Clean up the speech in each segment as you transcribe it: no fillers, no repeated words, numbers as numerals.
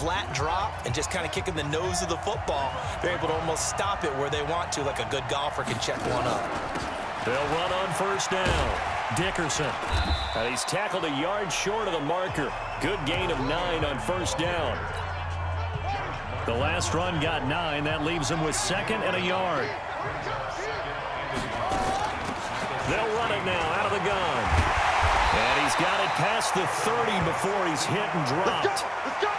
flat drop and just kind of kicking the nose of the football, they're able to almost stop it where they want to, like a good golfer can check one up. They'll run on first down. Dickerson. He's tackled a yard short of the marker. Good gain of 9 on first down. The last run got 9. That leaves him with 2nd and a yard. They'll run it now out of the gun. And he's got it past the 30 before he's hit and dropped. Let's go.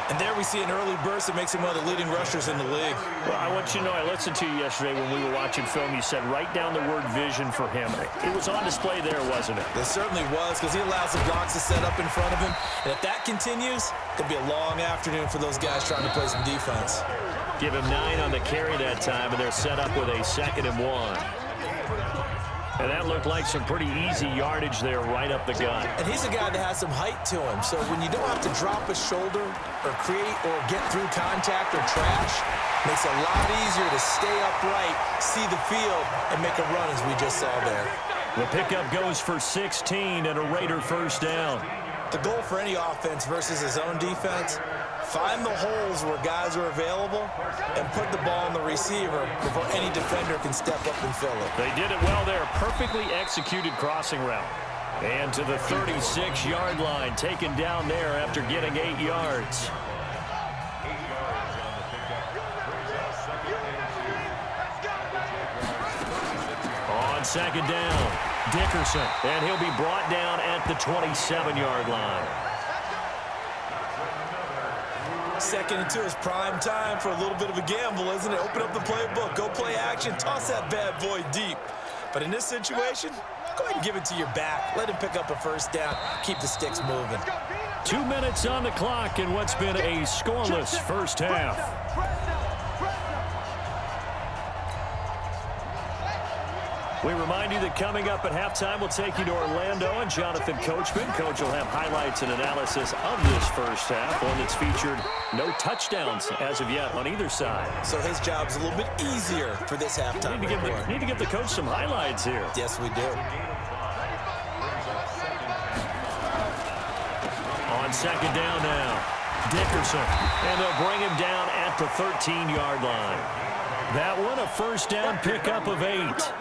And there we see an early burst that makes him one of the leading rushers in the league. Well, I want you to know, I listened to you yesterday when we were watching film. You said write down the word vision for him. It was on display there, wasn't it? It certainly was, because he allows the blocks to set up in front of him. And if that continues, it could be a long afternoon for those guys trying to play some defense. Give him 9 on the carry that time, and they're set up with a 2nd and 1. And that looked like some pretty easy yardage there right up the gut. And he's a guy that has some height to him. So when you don't have to drop a shoulder or create or get through contact or trash, makes it a lot easier to stay upright, see the field, and make a run as we just saw there. The pickup goes for 16 and a Raider first down. The goal for any offense versus his own defense, find the holes where guys are available and put the ball on the receiver before any defender can step up and fill it. They did it well there. Perfectly executed crossing route. And to the 36-yard line, taken down there after getting 8 yards. On 2nd down, Dickerson. And he'll be brought down at the 27-yard line. 2nd and 2 is prime time for a little bit of a gamble, isn't it? Open up the playbook, go play action, toss that bad boy deep. But in this situation, go ahead and give it to your back. Let him pick up a first down, keep the sticks moving. 2 minutes on the clock in what's been a scoreless first half. We remind you that coming up at halftime, we'll take you to Orlando and Jonathan Coachman. Coach will have highlights and analysis of this first half, one that's featured no touchdowns as of yet on either side. So his job's a little bit easier for this halftime. Need to give the coach some highlights here. Yes, we do. On 2nd down now, Dickerson. And they'll bring him down at the 13-yard line. That one, a first down pickup of 8.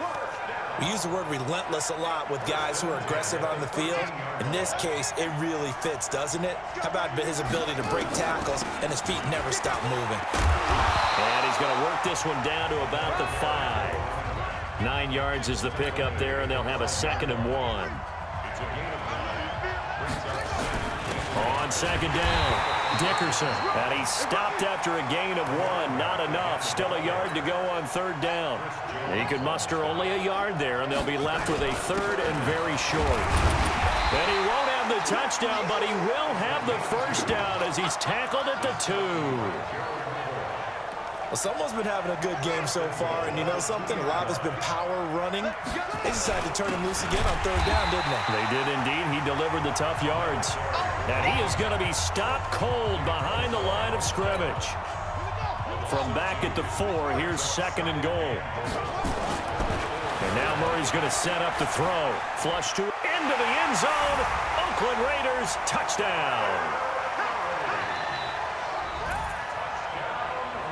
We use the word relentless a lot with guys who are aggressive on the field. In this case, it really fits, doesn't it? How about his ability to break tackles and his feet never stop moving? And he's going to work this one down to about the 5. 9 yards is the pickup there, and they'll have a 2nd and 1. On 2nd down, Dickerson. And he stopped after a gain of 1. Not enough. Still a yard to go on 3rd down. He could muster only a yard there, and they'll be left with a 3rd and very short. And he won't have the touchdown, but he will have the first down as he's tackled at the 2. Well, someone's been having a good game so far, and you know something? A lot of it's been power running. They decided to turn him loose again on 3rd down, didn't they? They did indeed. He delivered the tough yards. And he is going to be stopped cold behind the line of scrimmage. From back at the 4, here's 2nd and goal. And now Murray's going to set up the throw. Flush to into the end zone. Oakland Raiders touchdown.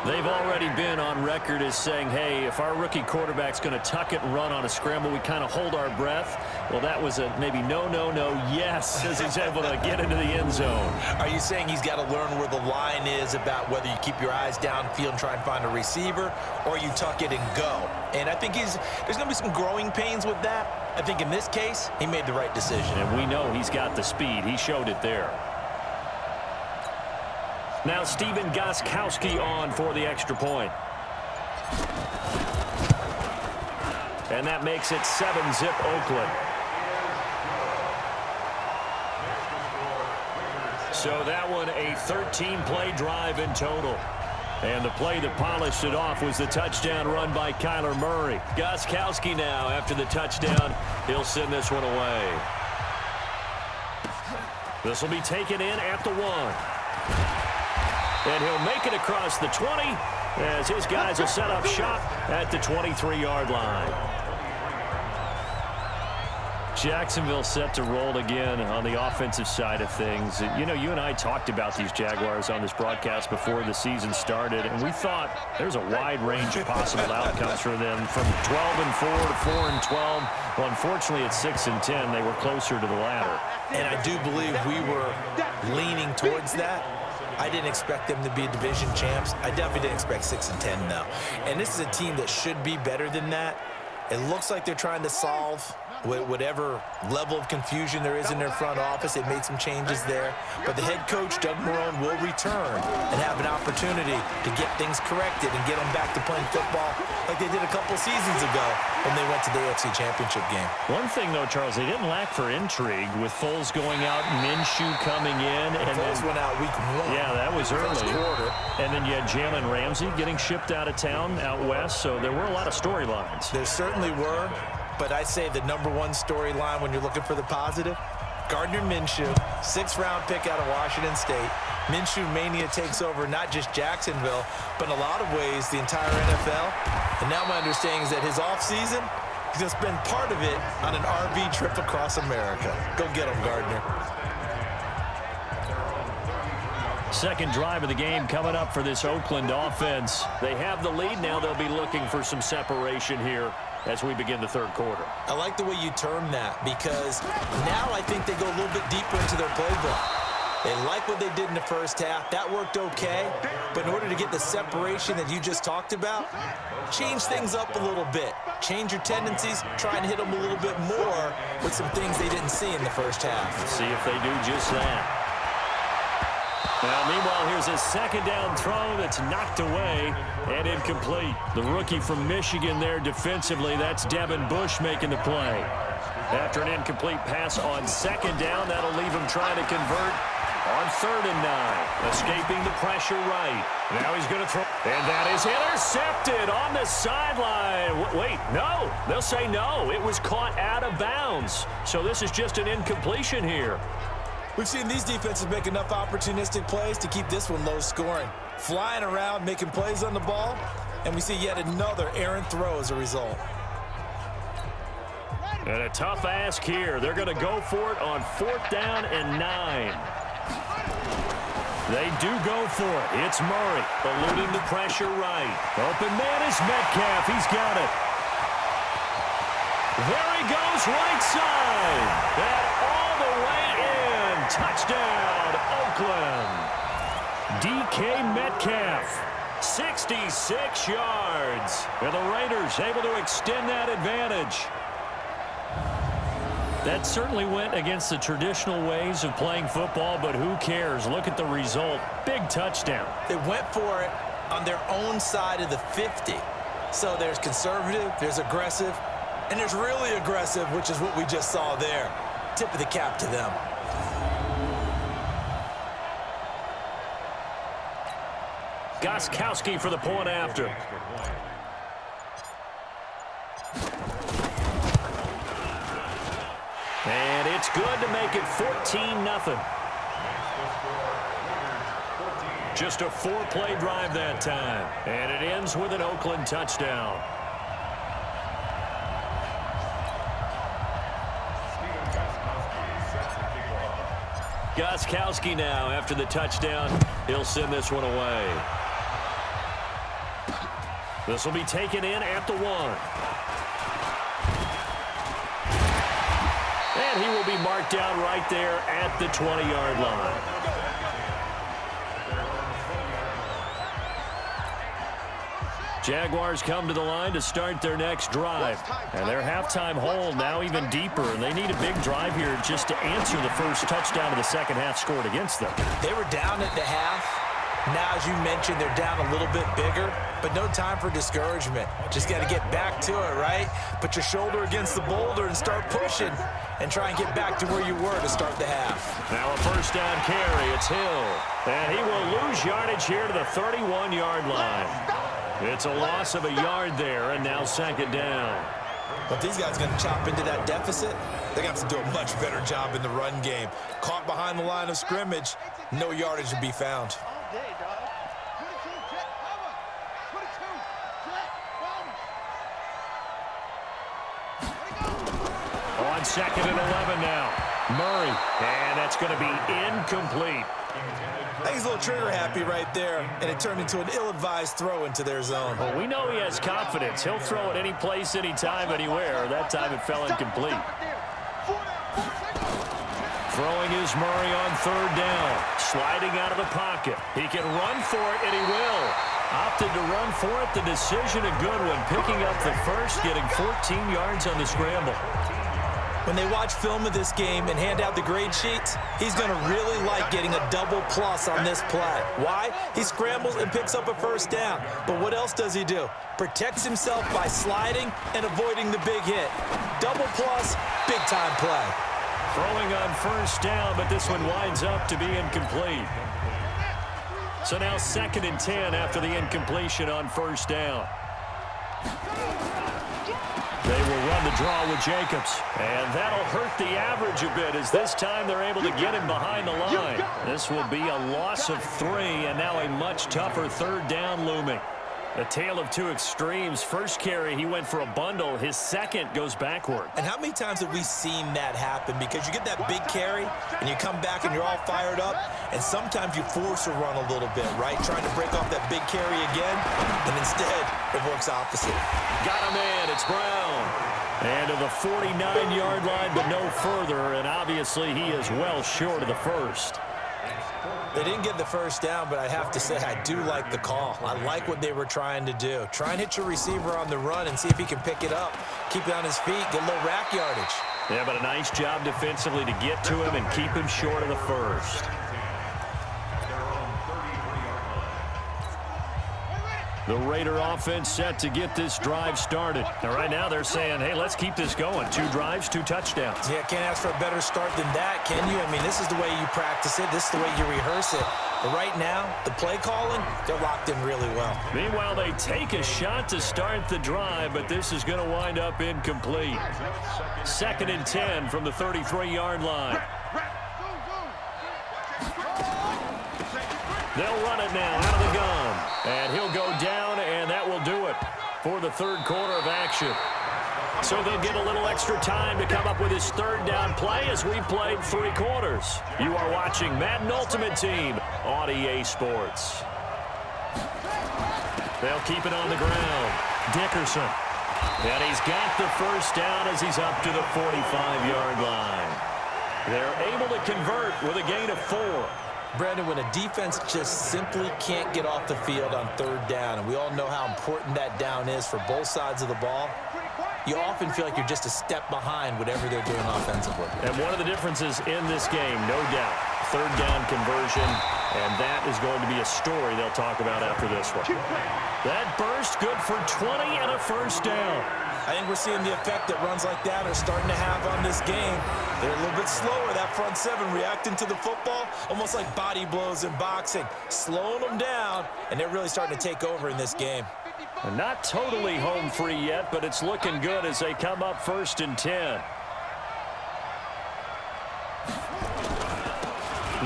They've already been on record as saying, hey, if our rookie quarterback's going to tuck it and run on a scramble, we kind of hold our breath. Well, that was a maybe no, yes, as he's able to get into the end zone. Are you saying he's got to learn where the line is about whether you keep your eyes downfield and try and find a receiver, or you tuck it and go? And I think there's going to be some growing pains with that. I think in this case, he made the right decision. And we know he's got the speed. He showed it there. Now Stephen Gostkowski on for the extra point. And that makes it 7-zip Oakland. So that one a 13-play drive in total. And the play that polished it off was the touchdown run by Kyler Murray. Gostkowski now, after the touchdown, he'll send this one away. This will be taken in at the 1. And he'll make it across the 20 as his guys will set up shop at the 23-yard line. Jacksonville set to roll again on the offensive side of things. You know, you and I talked about these Jaguars on this broadcast before the season started, and we thought there's a wide range of possible outcomes for them, from 12-4 to 4-12. Well, unfortunately, at 6-10, they were closer to the latter. And I do believe we were leaning towards that. I didn't expect them to be division champs. I definitely didn't expect 6-10, though. And this is a team that should be better than that. It looks like they're trying to solve whatever level of confusion there is in their front office. They made some changes there. But the head coach, Doug Marrone, will return and have an opportunity to get things corrected and get them back to playing football like they did a couple seasons ago when they went to the AFC Championship game. One thing, though, Charles, they didn't lack for intrigue with Foles going out, Minshew coming in. And Foles went out week 1. Yeah, that was early. First quarter. And then you had Jalen Ramsey getting shipped out of town out west, so there were a lot of storylines. There certainly were. But I say the number one storyline when you're looking for the positive, Gardner Minshew, 6th-round pick out of Washington State. Minshew mania takes over not just Jacksonville, but in a lot of ways the entire NFL. And now my understanding is that his offseason, he's going to spend part of it on an RV trip across America. Go get him, Gardner. Second drive of the game coming up for this Oakland offense. They have the lead. Now they'll be looking for some separation here as we begin the third quarter. I like the way you term that, because now I think they go a little bit deeper into their playbook. They like what they did in the first half. That worked okay. But in order to get the separation that you just talked about, change things up a little bit. Change your tendencies. Try and hit them a little bit more with some things they didn't see in the first half. See if they do just that. Now, meanwhile, here's a second down throw that's knocked away and incomplete. The rookie from Michigan there defensively, that's Devin Bush making the play. After an incomplete pass on second down, that'll leave him trying to convert on 3rd and 9. Escaping the pressure right. Now he's going to throw. And that is intercepted on the sideline. Wait, no. They'll say no. It was caught out of bounds. So this is just an incompletion here. We've seen these defenses make enough opportunistic plays to keep this one low scoring. Flying around, making plays on the ball, and we see yet another errant throw as a result. And a tough ask here. They're going to go for it on 4th down and 9. They do go for it. It's Murray eluding the pressure right. Open man is Metcalf. He's got it. There he goes right side. And all the way in. Touchdown, Oakland. DK Metcalf, 66 yards. And the Raiders able to extend that advantage. That certainly went against the traditional ways of playing football, but who cares? Look at the result. Big touchdown. They went for it on their own side of the 50. So there's conservative, there's aggressive, and there's really aggressive, which is what we just saw there. Tip of the cap to them. Gostkowski for the point after. And it's good to make it 14-0. Just a 4-play drive that time. And it ends with an Oakland touchdown. Gostkowski now, after the touchdown, he'll send this one away. This will be taken in at the 1. And he will be marked down right there at the 20-yard line. Jaguars come to the line to start their next drive. And their halftime hole now even deeper. And they need a big drive here just to answer the first touchdown of the second half scored against them. They were down at the half. Now, as you mentioned, they're down a little bit bigger, but no time for discouragement. Just got to get back to it, right? Put your shoulder against the boulder and start pushing and try and get back to where you were to start the half. Now a first down carry. It's Hill. And he will lose yardage here to the 31-yard line. It's a loss of a yard there, and now second down. But these guys are going to chop into that deficit. They're going to have to do a much better job in the run game. Caught behind the line of scrimmage, no yardage to be found. On 2nd and 11 now. Murray, and that's going to be incomplete. I think he's a little trigger happy right there, and it turned into an ill-advised throw into their zone. Well, we know he has confidence. He'll throw it any place, anytime, anywhere. That time it fell incomplete. Throwing is Murray on 3rd down. Sliding out of the pocket. He can run for it, and he will. Opted to run for it. The decision a good one. Picking up the first, getting 14 yards on the scramble. When they watch film of this game and hand out the grade sheets, he's going to really like getting a double plus on this play. Why? He scrambles and picks up a 1st down. But what else does he do? Protects himself by sliding and avoiding the big hit. Double plus, big-time play. Throwing on 1st down, but this one winds up to be incomplete. So now 2nd and 10 after the incompletion on 1st down. They will run the draw with Jacobs. And that'll hurt the average a bit as this time they're able to get him behind the line. This will be a loss of 3 and now a much tougher 3rd down looming. A tale of two extremes. First carry, he went for a bundle. His second goes backward. And how many times have we seen that happen? Because you get that big carry, and you come back and you're all fired up, and sometimes you force a run a little bit, right? Trying to break off that big carry again, and instead it works opposite. Got a man. It's Brown. And to the 49-yard line, but no further, and obviously he is well short of the first. They didn't get the 1st down, but I have to say I do like the call. I like what they were trying to do. Try and hit your receiver on the run and see if he can pick it up. Keep it on his feet, get a little rack yardage. Yeah, but a nice job defensively to get to him and keep him short of the first. The Raider offense set to get this drive started. And right now they're saying, hey, let's keep this going. 2 drives, 2 touchdowns. Yeah, can't ask for a better start than that, can you? I mean, this is the way you practice it. This is the way you rehearse it. But right now, the play calling, they're locked in really well. Meanwhile, they take a shot to start the drive, but this is going to wind up incomplete. 2nd and 10 from the 33-yard line. They'll run it now out of the gun. And he'll go down, and that will do it for the 3rd quarter of action. So they'll get a little extra time to come up with his 3rd down play as we played 3 quarters. You are watching Madden Ultimate Team on EA Sports. They'll keep it on the ground. Dickerson. And he's got the 1st down as he's up to the 45-yard line. They're able to convert with a gain of 4. Brandon, when a defense just simply can't get off the field on 3rd down, and we all know how important that down is for both sides of the ball, you often feel like you're just a step behind whatever they're doing offensively. And one of the differences in this game, no doubt, 3rd down conversion, and that is going to be a story they'll talk about after this one. That burst good for 20 and a 1st down. I think we're seeing the effect that runs like that are starting to have on this game. They're a little bit slower, that front 7, reacting to the football, almost like body blows in boxing, slowing them down, and they're really starting to take over in this game. And not totally home free yet, but it's looking good as they come up 1st and 10.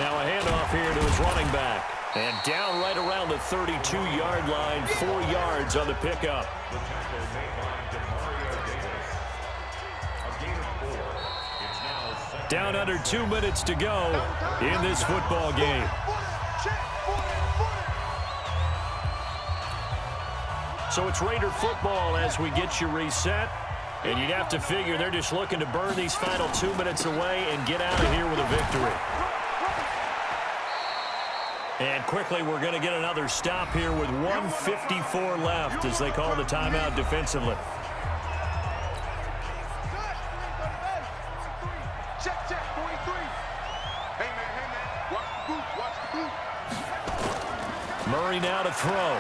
Now a handoff here to his running back. And down right around the 32-yard line, 4 yards on the pickup. Down under 2 minutes to go in this football game. So it's Raider football as we get you reset. And you'd have to figure they're just looking to burn these final 2 minutes away and get out of here with a victory. And quickly, we're going to get another stop here with 1:54 left as they call the timeout defensively. Murray now to throw.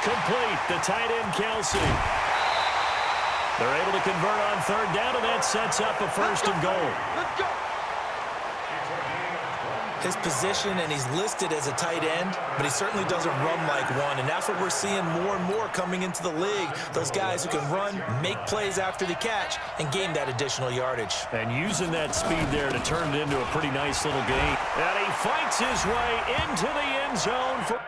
Complete. The tight end, Kelsey. They're able to convert on 3rd down, and that sets up a 1st and goal. His position, and he's listed as a tight end, but he certainly doesn't run like one, and that's what we're seeing more and more coming into the league. Those guys who can run, make plays after the catch, and gain that additional yardage. And using that speed there to turn it into a pretty nice little game. And he fights his way into the end zone for...